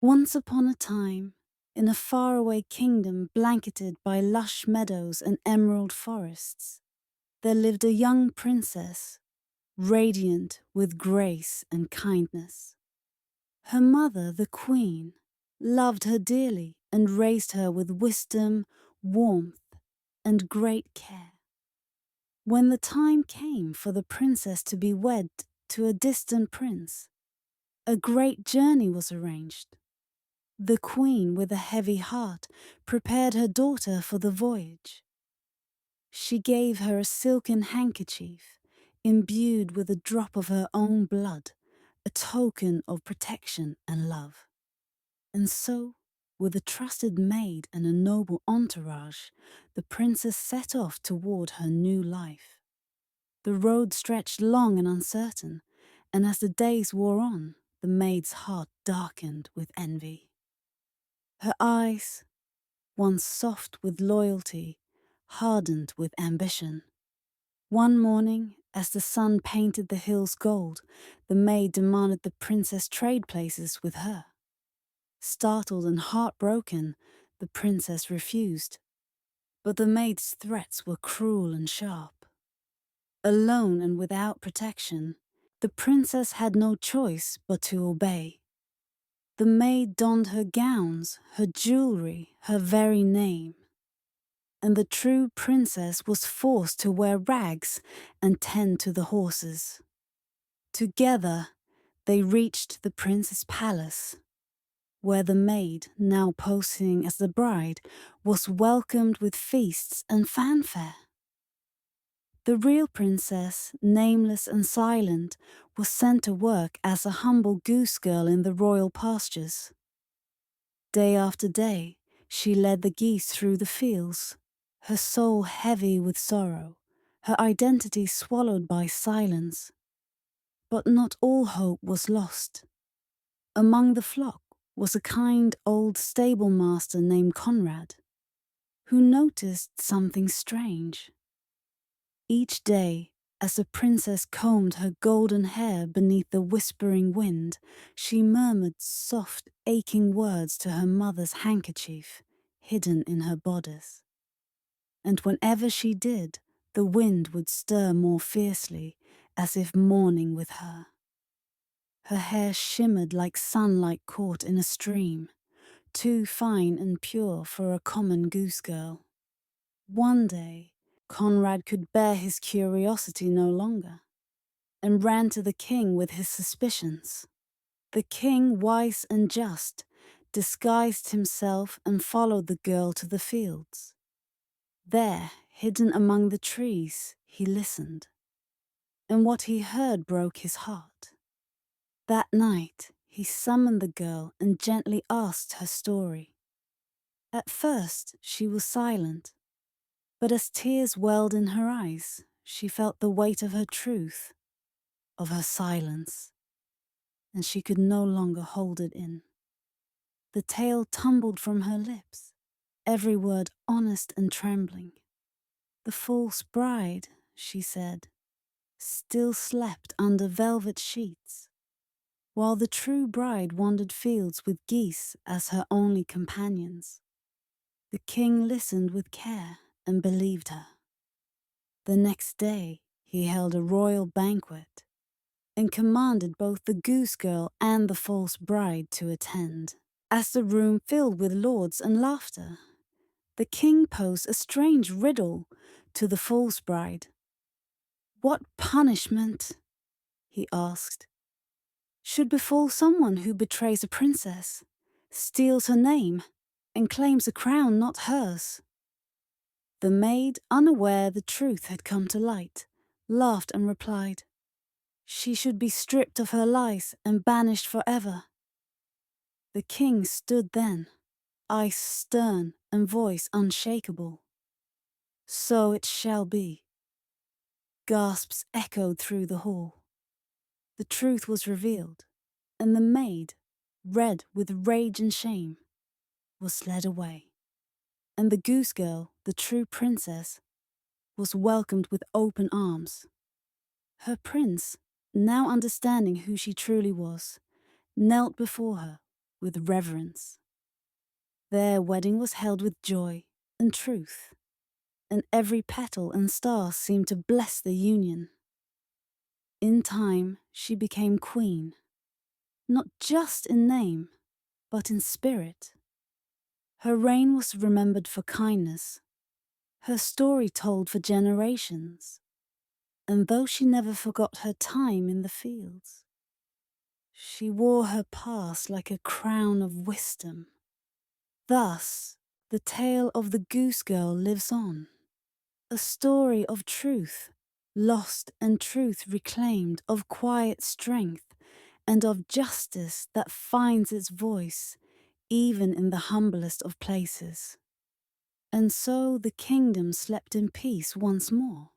Once upon a time, in a faraway kingdom blanketed by lush meadows and emerald forests, there lived a young princess, radiant with grace and kindness. Her mother, the queen, loved her dearly and raised her with wisdom, warmth, and great care. When the time came for the princess to be wed to a distant prince, a great journey was arranged. The queen, with a heavy heart, prepared her daughter for the voyage. She gave her a silken handkerchief, imbued with a drop of her own blood, a token of protection and love. And so, with a trusted maid and a noble entourage, the princess set off toward her new life. The road stretched long and uncertain, and as the days wore on, the maid's heart darkened with envy. Her eyes, once soft with loyalty, hardened with ambition. One morning, as the sun painted the hills gold, the maid demanded the princess trade places with her. Startled and heartbroken, the princess refused. But the maid's threats were cruel and sharp. Alone and without protection, the princess had no choice but to obey. The maid donned her gowns, her jewelry, her very name. And the true princess was forced to wear rags and tend to the horses. Together, they reached the prince's palace, where the maid, now posing as the bride, was welcomed with feasts and fanfare. The real princess, nameless and silent, was sent to work as a humble goose girl in the royal pastures. Day after day, she led the geese through the fields, her soul heavy with sorrow, her identity swallowed by silence. But not all hope was lost. Among the flock was a kind old stable master named Conrad, who noticed something strange. Each day, as the princess combed her golden hair beneath the whispering wind, she murmured soft, aching words to her mother's handkerchief, hidden in her bodice. And whenever she did, the wind would stir more fiercely, as if mourning with her. Her hair shimmered like sunlight caught in a stream, too fine and pure for a common goose girl. One day, Conrad could bear his curiosity no longer, and ran to the king with his suspicions. The king, wise and just, disguised himself and followed the girl to the fields. There, hidden among the trees, he listened, and what he heard broke his heart. That night, he summoned the girl and gently asked her story. At first, she was silent, but as tears welled in her eyes, she felt the weight of her truth, of her silence, and she could no longer hold it in. The tale tumbled from her lips, every word honest and trembling. The false bride, she said, still slept under velvet sheets, while the true bride wandered fields with geese as her only companions. The king listened with care and believed her. The next day, he held a royal banquet and commanded both the goose girl and the false bride to attend. As the room filled with lauds and laughter, the king posed a strange riddle to the false bride. "What punishment," he asked, "should befall someone who betrays a princess, steals her name, and claims a crown not hers?" The maid, unaware the truth had come to light, laughed and replied, "She should be stripped of her lies and banished forever." The king stood then, eyes stern and voice unshakable. "So it shall be." Gasps echoed through the hall. The truth was revealed, and the maid, red with rage and shame, was led away. And the goose girl, the true princess, was welcomed with open arms. Her prince, now understanding who she truly was, knelt before her with reverence. Their wedding was held with joy and truth, and every petal and star seemed to bless the union. In time, she became queen, not just in name, but in spirit. Her reign was remembered for kindness, her story told for generations, and though she never forgot her time in the fields, she wore her past like a crown of wisdom. Thus, the tale of the Goose Girl lives on, a story of truth, lost and truth reclaimed, of quiet strength, and of justice that finds its voice even in the humblest of places. And so the kingdom slept in peace once more.